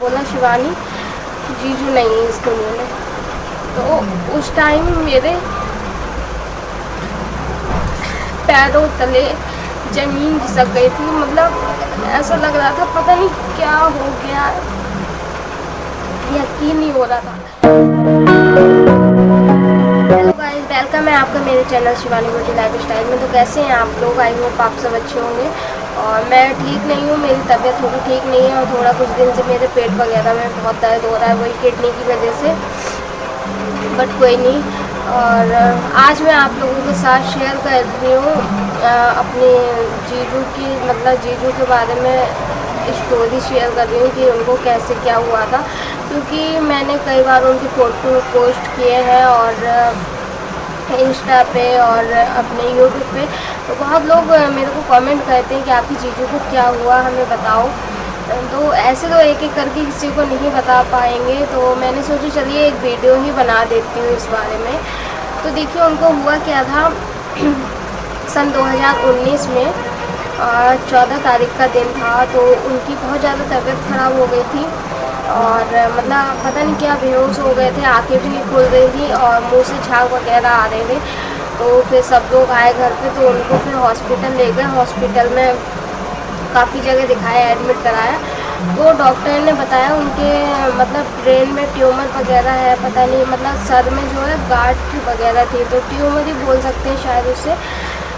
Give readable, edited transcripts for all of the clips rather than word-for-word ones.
बोला शिवानी जीजू नहीं है इस दुनिया में। तो उस टाइम मेरे पैरों तले ज़मीन खिसक गई थी। मतलब ऐसा लग रहा था पता नहीं क्या हो गया, यकीन नहीं हो रहा था। हेलो गाइस, वेलकम है आपका मेरे channel Shivani beauty life style में। तो कैसे हैं आप लोग? आई होप आप सब अच्छे होंगे। और मैं ठीक नहीं हूँ, मेरी तबीयत थोड़ी ठीक नहीं है और थोड़ा कुछ दिन से मेरे पेट वगैरह में बहुत दर्द हो रहा है, वही किडनी की वजह से। बट कोई नहीं। और आज मैं आप लोगों के साथ शेयर कर रही हूँ अपने जीजू की, मतलब जीजू के बारे में स्टोरी शेयर कर रही हूँ कि उनको कैसे क्या हुआ था। क्योंकि मैंने कई बार उनकी फ़ोटो पोस्ट किए हैं और इंस्टा पे और अपने यूट्यूब पे। तो बहुत लोग मेरे को कमेंट करते हैं कि आपकी जीजू को क्या हुआ, हमें बताओ। तो ऐसे तो एक एक करके किसी को नहीं बता पाएंगे, तो मैंने सोचा चलिए एक वीडियो ही बना देती हूँ इस बारे में। तो देखिए उनको हुआ क्या था। सन 2019 में 14 तारीख का दिन था। तो उनकी बहुत ज़्यादा तबीयत ख़राब हो गई थी और मतलब पता नहीं क्या बेहोश हो गए थे, आंखें भी नहीं खुल रही थी और मुंह से झाग वगैरह आ रहे थे। तो फिर सब लोग आए घर पे, तो उनको फिर हॉस्पिटल ले गए। हॉस्पिटल में काफ़ी जगह दिखाया, एडमिट कराया। तो डॉक्टर ने बताया उनके मतलब ब्रेन में ट्यूमर वगैरह है, पता नहीं, मतलब सर में जो है गांठ वगैरह थी, तो ट्यूमर ही बोल सकते हैं शायद उसे।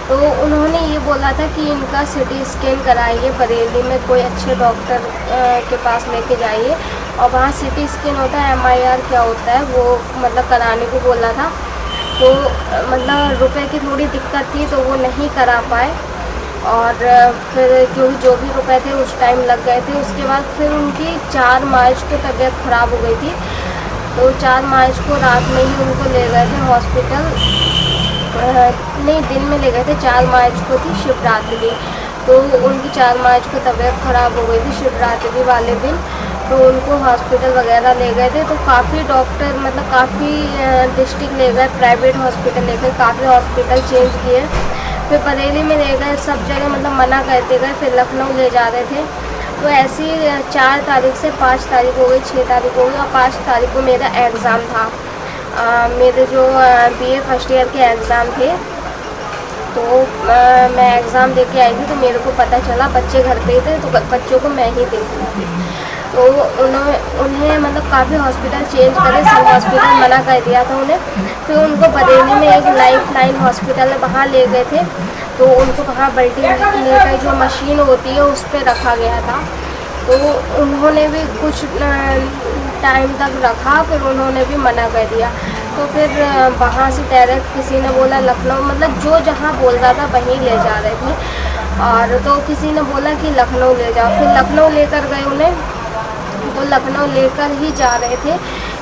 तो उन्होंने ये बोला था कि इनका सिटी स्कैन कराइए, बरेली में कोई अच्छे डॉक्टर के पास लेके जाइए और वहाँ सिटी स्कैन होता है, MIR क्या होता है वो मतलब कराने को बोला था। तो मतलब रुपए की थोड़ी दिक्कत थी तो वो नहीं करा पाए और फिर क्योंकि जो भी रुपए थे उस टाइम लग गए थे। उसके बाद फिर उनकी 4 मार्च को तबीयत ख़राब हो गई थी। तो 4 मार्च को रात में ही उनको ले गए थे हॉस्पिटल, नहीं दिन में ले गए थे। 4 मार्च को थी शिवरात्रि, तो उनकी 4 मार्च को तबीयत ख़राब हो गई थी शिवरात्रि वाले दिन। तो उनको हॉस्पिटल वगैरह ले गए थे। तो काफ़ी डॉक्टर मतलब काफ़ी डिस्ट्रिक्ट ले गए, प्राइवेट हॉस्पिटल ले गए, काफ़ी हॉस्पिटल चेंज किए। फिर बरेली में ले गए, सब जगह मतलब मना करते गए। फिर लखनऊ ले जा रहे थे। तो ऐसी 4 तारीख से 5 तारीख हो गई, 6 तारीख हो गई और 5 तारीख को मेरा एग्ज़ाम था। मेरे जो BA फर्स्ट ईयर के एग्ज़ाम थे। तो मैं एग्ज़ाम दे के आई थी, तो मेरे को पता चला बच्चे घर पे थे, तो बच्चों को मैं ही देख रही थी। तो उन्हें मतलब काफ़ी हॉस्पिटल चेंज करे, सब हॉस्पिटल मना कर दिया था उन्हें। फिर उनको बरेली में एक लाइफ लाइन हॉस्पिटल है, वहाँ ले गए थे। तो उनको वहाँ बल्टी का जो मशीन होती है उस पर रखा गया था। तो उन्होंने भी कुछ टाइम तक रखा, फिर उन्होंने भी मना कर दिया। तो फिर वहाँ से डायरेक्ट किसी ने बोला लखनऊ, मतलब जो जहाँ बोल रहा था वहीं ले जा रहे थे। और तो किसी ने बोला कि लखनऊ ले जाओ, फिर लखनऊ लेकर गए उन्हें। तो लखनऊ लेकर ही जा रहे थे,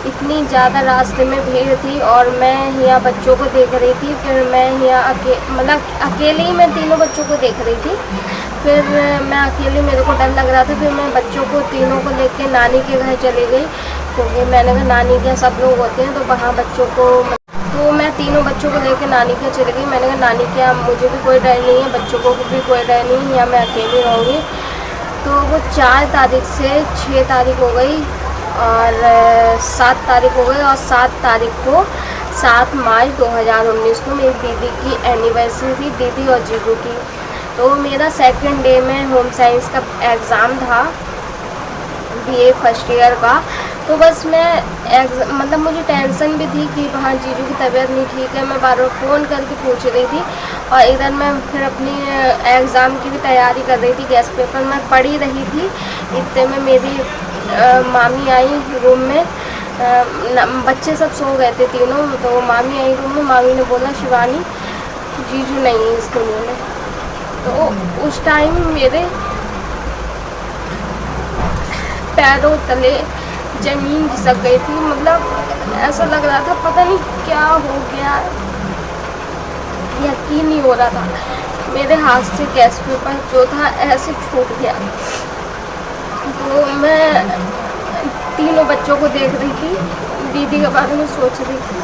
इतनी ज़्यादा रास्ते में भीड़ थी और मैं यहाँ बच्चों को देख रही थी। फिर मैं यहाँ मतलब अकेले ही मैं तीनों बच्चों को देख रही थी। फिर मैं अकेले, मेरे को डर लग रहा था। फिर मैं बच्चों को तीनों को लेके नानी के घर चली गई, क्योंकि मैंने कहा नानी के सब लोग होते हैं तो वहाँ बच्चों को। तो मैं तीनों बच्चों को लेकर नानी के चली गई। मैंने कहा नानी के मुझे भी कोई डर नहीं है, बच्चों को भी कोई डर नहीं है, यहाँ मैं अकेली रहूँगी। तो वो 4 तारीख से 6 तारीख हो गई और 7 तारीख हो गई और 7 तारीख को 7 मार्च 2019 को मेरी दीदी की एनिवर्सरी थी, दीदी और जीजू की। तो मेरा सेकंड डे में होम साइंस का एग्ज़ाम था, BA फर्स्ट ईयर का। तो बस मैं मतलब मुझे टेंशन भी थी कि वहाँ जीजू की तबीयत नहीं ठीक है। मैं बार बार फ़ोन करके पूछ रही थी और इधर मैं फिर अपनी एग्ज़ाम की भी तैयारी कर रही थी, गेस्ट पेपर मैं पढ़ी रही थी। इतने में मेरी मामी आई रूम में, बच्चे सब सो गए थे तीनों। तो मामी आई रूम में, मामी ने बोला शिवानी जीजू नहीं है इस दुनिया में। तो उस टाइम मेरे पैरों तले ज़मीन खिसक गई थी। मतलब ऐसा लग रहा था पता नहीं क्या हो गया, यकीन नहीं हो रहा था। मेरे हाथ से गैस पेपर जो था ऐसे छूट गया। तो मैं तीनों बच्चों को देख रही थी, दीदी के बारे में सोच रही थी।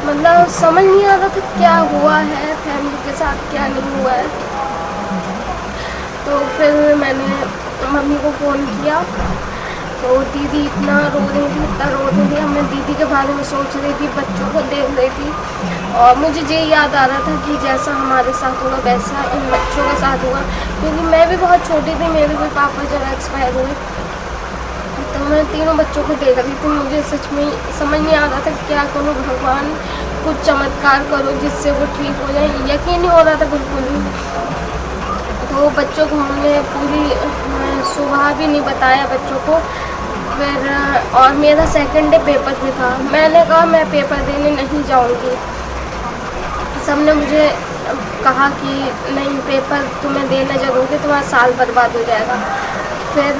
मतलब समझ नहीं आ रहा था क्या हुआ है, फैमिली के साथ क्या नहीं हुआ है। तो फिर मैंने मम्मी को फ़ोन किया तो दीदी इतना रो रही थी, इतना रो रही थी। मैं दीदी के बारे में सोच रही थी, बच्चों को देख रही थी, और मुझे ये याद आ रहा था कि जैसा हमारे साथ हुआ वैसा इन बच्चों के साथ हुआ, क्योंकि मैं भी बहुत छोटी थी, मेरे भी पापा जब एक्सपायर हुए तो मैं तीनों बच्चों को देख रही थी। मुझे सच में समझ नहीं आ रहा था क्या करूँ, भगवान कुछ चमत्कार करो जिससे वो ठीक हो जाए। यकीन नहीं हो रहा था बिल्कुल भी। तो बच्चों को हमने पूरी सुबह भी नहीं बताया बच्चों को। फिर और मेरा सेकंड डे पेपर भी था। मैंने कहा मैं पेपर देने नहीं जाऊंगी। सबने मुझे कहा कि नहीं, पेपर तुम्हें देना जरूर है, तुम्हारा साल बर्बाद हो जाएगा। फिर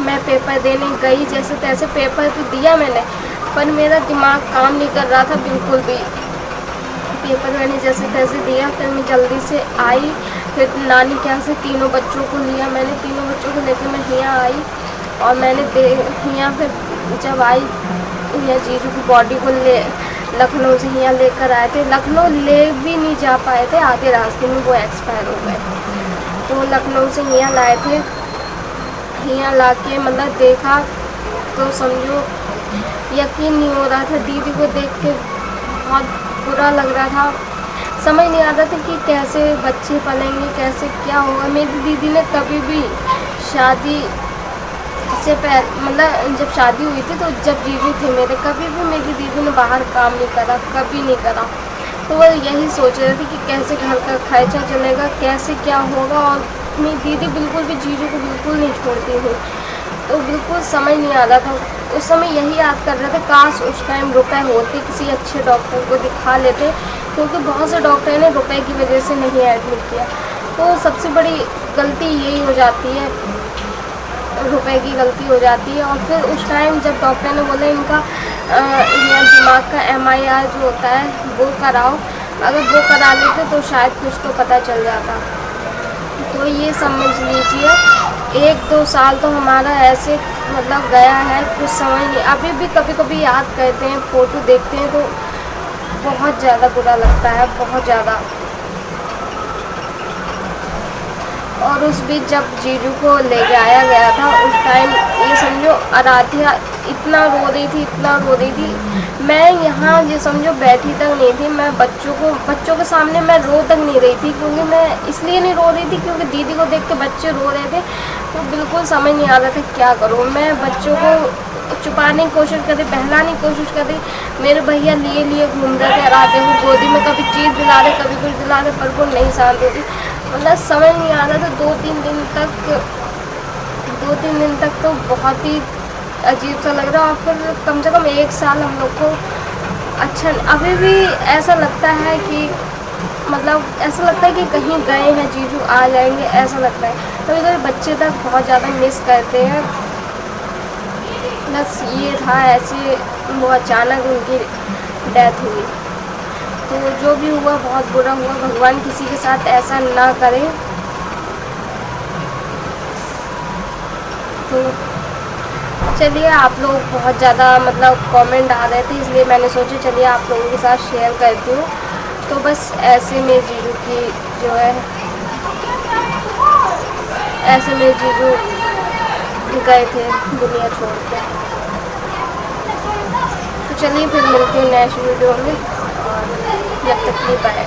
मैं पेपर देने गई, जैसे तैसे पेपर तो दिया मैंने, पर मेरा दिमाग काम नहीं कर रहा था बिल्कुल भी। पेपर मैंने जैसे तैसे दिया, फिर मैं जल्दी से आई। फिर नानी के यहाँ से तीनों बच्चों को लिया मैंने, तीनों बच्चों को लेकर मैं यहाँ आई, और मैंने यहाँ फिर जब आई यहाँ जीजू की बॉडी को ले लखनऊ से यहाँ लेकर आए थे। लखनऊ ले भी नहीं जा पाए थे, आधे रास्ते में वो एक्सपायर हो गए। तो लखनऊ से यहाँ लाए थे, यहाँ ला के मतलब देखा तो समझो यकीन नहीं हो रहा था। दीदी को देख के बहुत बुरा लग रहा था, समझ नहीं आ रहा था कि कैसे बच्चे पलेंगे, कैसे क्या होगा। मेरी दीदी ने कभी भी शादी से पहले मतलब जब शादी हुई थी तो जब जीजू थे मेरे, कभी भी मेरी दीदी ने बाहर काम नहीं करा, कभी नहीं करा। तो वह यही सोच रहे थे कि कैसे घर का खर्चा चलेगा, कैसे क्या होगा। और मेरी दीदी बिल्कुल भी जीजू को बिल्कुल नहीं छोड़ती थी, तो बिल्कुल समझ नहीं आ रहा था। उस समय यही याद कर रहे थे काश उस टाइम रुपए होते, किसी अच्छे डॉक्टर को दिखा लेते, क्योंकि बहुत से डॉक्टर ने रुपए की वजह से नहीं एडमिट किया। तो सबसे बड़ी गलती यही हो जाती है, रुपए की गलती हो जाती है। और फिर उस टाइम जब डॉक्टर ने बोला इनका यह दिमाग का MRI जो होता है वो कराओ, अगर वो करा लेते तो शायद कुछ तो पता चल जाता। तो ये समझ लीजिए 1-2 साल तो हमारा ऐसे मतलब गया है, कुछ समझ नहीं। अभी भी कभी कभी याद करते हैं, फ़ोटो देखते हैं तो बहुत ज़्यादा बुरा लगता है, बहुत ज़्यादा। और उस बीच जब जीजू को ले जाया गया था उस टाइम ये समझो आराध्या इतना रो रही थी, इतना रो रही थी। मैं यहाँ ये समझो बैठी तक नहीं थी, मैं बच्चों के सामने मैं रो तक नहीं रही थी, क्योंकि मैं इसलिए नहीं रो रही थी क्योंकि दीदी को देख के बच्चे रो रहे थे। तो बिल्कुल समझ नहीं आ रहा था क्या करूँ। मैं बच्चों को छुपाने की कोशिश कर रही, बहलाने की कोशिश कर रही। मेरे भैया लिए घूम रहे थे आराध्या को गोदी में, कभी चीज़ दिला रहे, कभी कुछ दिला रहे, पर वो नहीं शांत होती। मतलब समझ नहीं आ रहा था। 2-3 दिन तक तो बहुत ही अजीब सा लग रहा। और फिर कम से कम 1 साल हम लोग को अच्छा, अभी भी ऐसा लगता है कि मतलब ऐसा लगता है कि कहीं गए हैं, जीजू आ जाएंगे, ऐसा लगता है। कभी कभी बच्चे तक बहुत ज़्यादा मिस करते हैं। बस ये था, ऐसे वो अचानक उनकी डेथ हुई। तो जो भी हुआ बहुत बुरा हुआ, भगवान किसी के साथ ऐसा ना करे। तो चलिए, आप लोग बहुत ज़्यादा मतलब कमेंट आ रहे थे, इसलिए मैंने सोचा चलिए आप लोगों के साथ शेयर करती हूँ। तो बस ऐसे में जीजू की जो है, ऐसे में जीजू गए थे दुनिया छोड़ के। तो चलिए फिर मिलते हैं नेक्स्ट वीडियो में, और जब तक नहीं पाए।